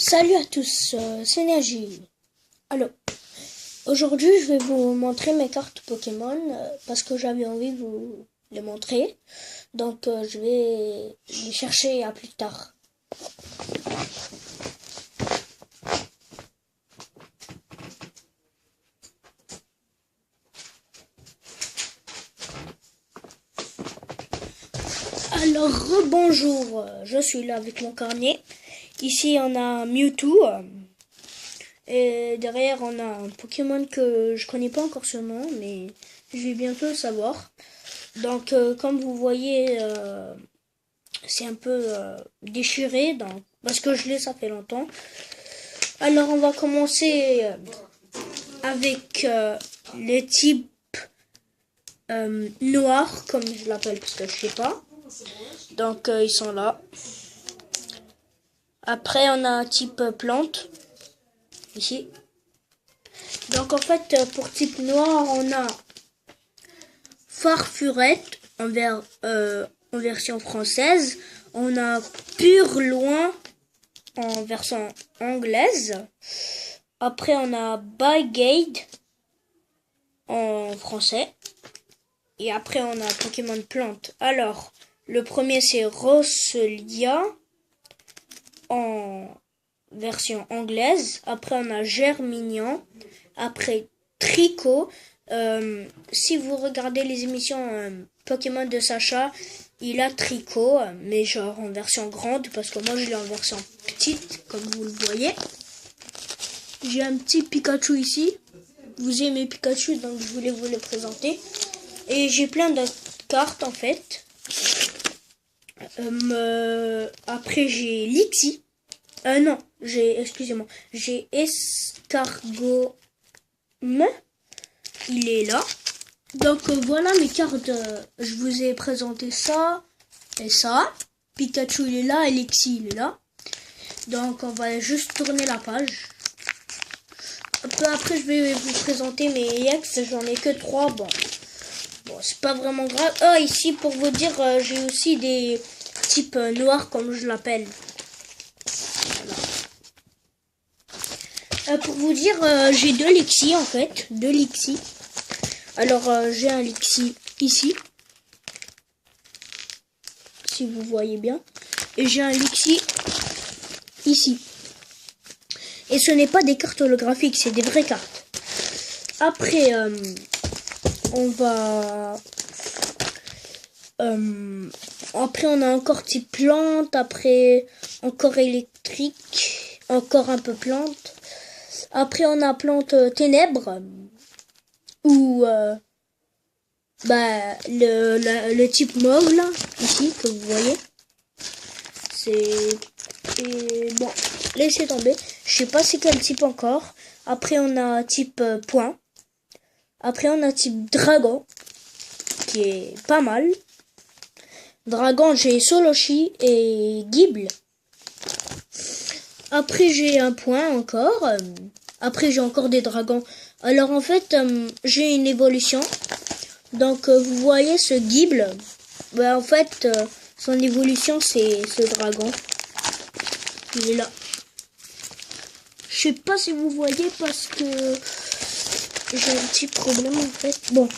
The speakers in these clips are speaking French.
Salut à tous, c'est Naji. Alors, aujourd'hui je vais vous montrer mes cartes Pokémon parce que j'avais envie de vous les montrer. Donc je vais les chercher à plus tard. Alors, rebonjour, je suis là avec mon carnet. Ici on a Mewtwo. Et derrière, on a un Pokémon que je connais pas encore son nom, mais je vais bientôt le savoir. Donc, comme vous voyez, c'est un peu déchiré, parce que je l'ai, ça fait longtemps. Alors, on va commencer avec les types noirs, comme je l'appelle, parce que je sais pas. Donc, ils sont là. Après, on a un type plante. Ici. Donc en fait, pour type noir, on a Farfurette en version française. On a Purloin en version anglaise. Après, on a Bygade en français. Et après, on a Pokémon plante. Alors, le premier, c'est Roselia en version anglaise. Après, on a Germignon. Après, Tricot. Si vous regardez les émissions Pokémon de Sacha, il a Tricot, mais genre en version grande, parce que moi je l'ai en version petite, comme vous le voyez. J'ai un petit Pikachu ici. Vous aimez Pikachu, donc je voulais vous le présenter. Et j'ai plein de cartes en fait. Après, j'ai Lixie. Non, excusez-moi, j'ai Escargot. Il est là. Donc voilà mes cartes. Je vous ai présenté ça et ça. Pikachu il est là, Alexis il est là. Donc on va juste tourner la page. Un peu après je vais vous présenter mes ex. J'en ai que 3. Bon c'est pas vraiment grave. Ah, ici pour vous dire, j'ai aussi des types noirs comme je l'appelle. Pour vous dire, j'ai 2 Lixie en fait, 2 Lixie. Alors j'ai un Lixie ici, si vous voyez bien, et j'ai un Lixie ici. Et ce n'est pas des cartes holographiques, c'est des vraies cartes. Après, on va... après on a encore type plante, après encore électrique, encore un peu plante. Après, on a plante ténèbres, ou le type mauve, là, ici, que vous voyez. Et bon, laissez tomber. Je sais pas c'est quel type encore. Après, on a type point. Après, on a type dragon, qui est pas mal. Dragon, j'ai Soloshi et Gible. Après, j'ai un point encore. Après, j'ai encore des dragons. Alors, en fait, j'ai une évolution. Donc, vous voyez ce Gible. En fait, son évolution, c'est ce dragon. Il est là. Je sais pas si vous voyez parce que j'ai un petit problème, en fait. Bon,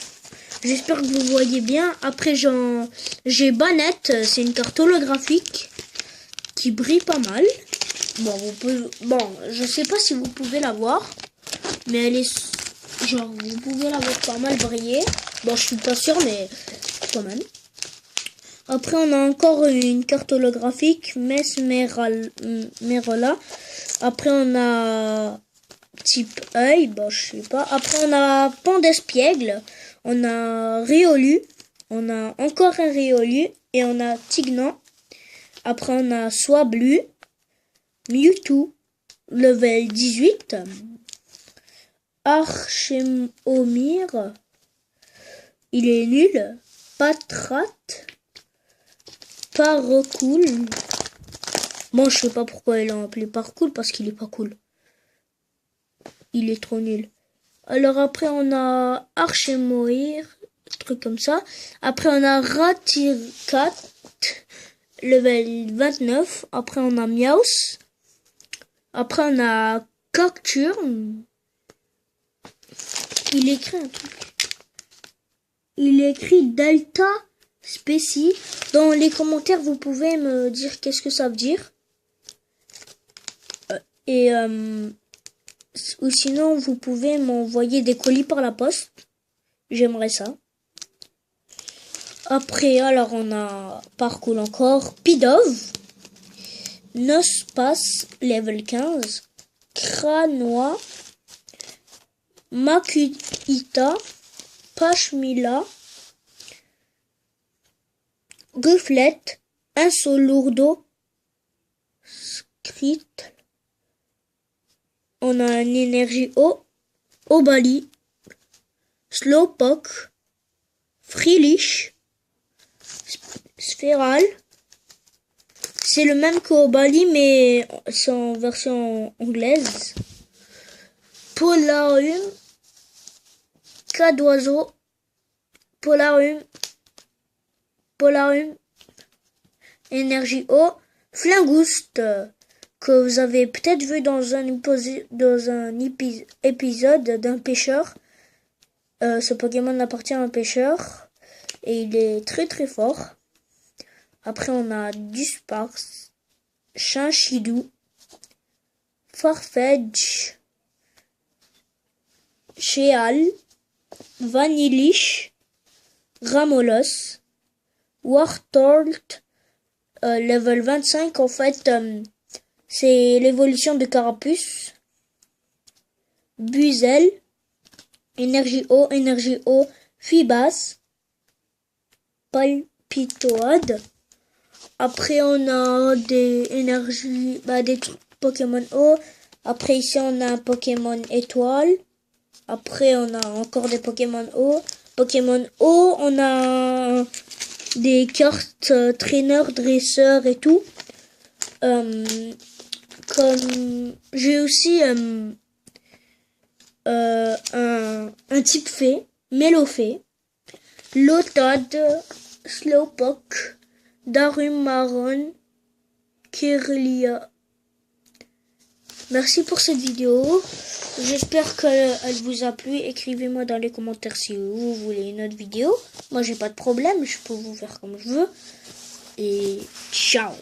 j'espère que vous voyez bien. Après, j'ai Banette. C'est une carte holographique qui brille pas mal. Bon, je sais pas si vous pouvez la voir, mais elle est genre, vous pouvez la voir pas mal briller. Bon, je suis pas sûr, mais quand même. Après, on a encore une carte holographique, Mesmerala. Après, on a type œil, bon, je sais pas. Après, on a Pan d'Espiègle, on a Riolu, on a encore un Riolu, et on a Tignan. Après, on a Swablu, Mewtwo, level 18. Archemomir, il est nul. Patrat, Parocool. Bon, je sais pas pourquoi ils l'ont appelé Parocool, parce qu'il est pas cool. Il est trop nul. Alors après, on a Archemoir, truc comme ça. Après, on a Ratirkat, level 29. Après, on a Miaus. Après, on a Cocturne. Il écrit un truc. Il écrit Delta Spécie. Dans les commentaires, vous pouvez me dire qu'est-ce que ça veut dire. Ou sinon, vous pouvez m'envoyer des colis par la poste. J'aimerais ça. Après, alors, on a parcours encore. Pidove. Nospace, level 15. Cranois. Makuhita. Pashmila. Rufflette. Insolourdo. Skrit. On a une énergie eau. Obali. Slowpoke. Freelish. Sphéral. C'est le même qu'Obali, mais c'est en version anglaise. Polarium. Cas d'oiseau. Polarium. Énergie eau. Flingouste. Que vous avez peut-être vu dans un épisode d'un pêcheur. Ce Pokémon appartient à un pêcheur. Et il est très très fort. Après, on a Dusparce, Chinchidou, Farfetch, Cheal, Vanillish, Ramolos, Wartortle, level 25. En fait, c'est l'évolution de Carapuce. Buizel, énergie eau, Fibas, Palpitoad. Après, on a des énergies, des Pokémon eau. Après, ici, on a un Pokémon étoile. Après, on a encore des Pokémon eau. On a des cartes traîneurs, dresseurs et tout. Comme j'ai aussi un type fée, Mélofée, Lotad, Slowpoke, Darumaron, Kirlia. Merci pour cette vidéo. J'espère qu'elle vous a plu. Écrivez-moi dans les commentaires si vous voulez une autre vidéo. Moi, j'ai pas de problème. Je peux vous faire comme je veux. Et ciao!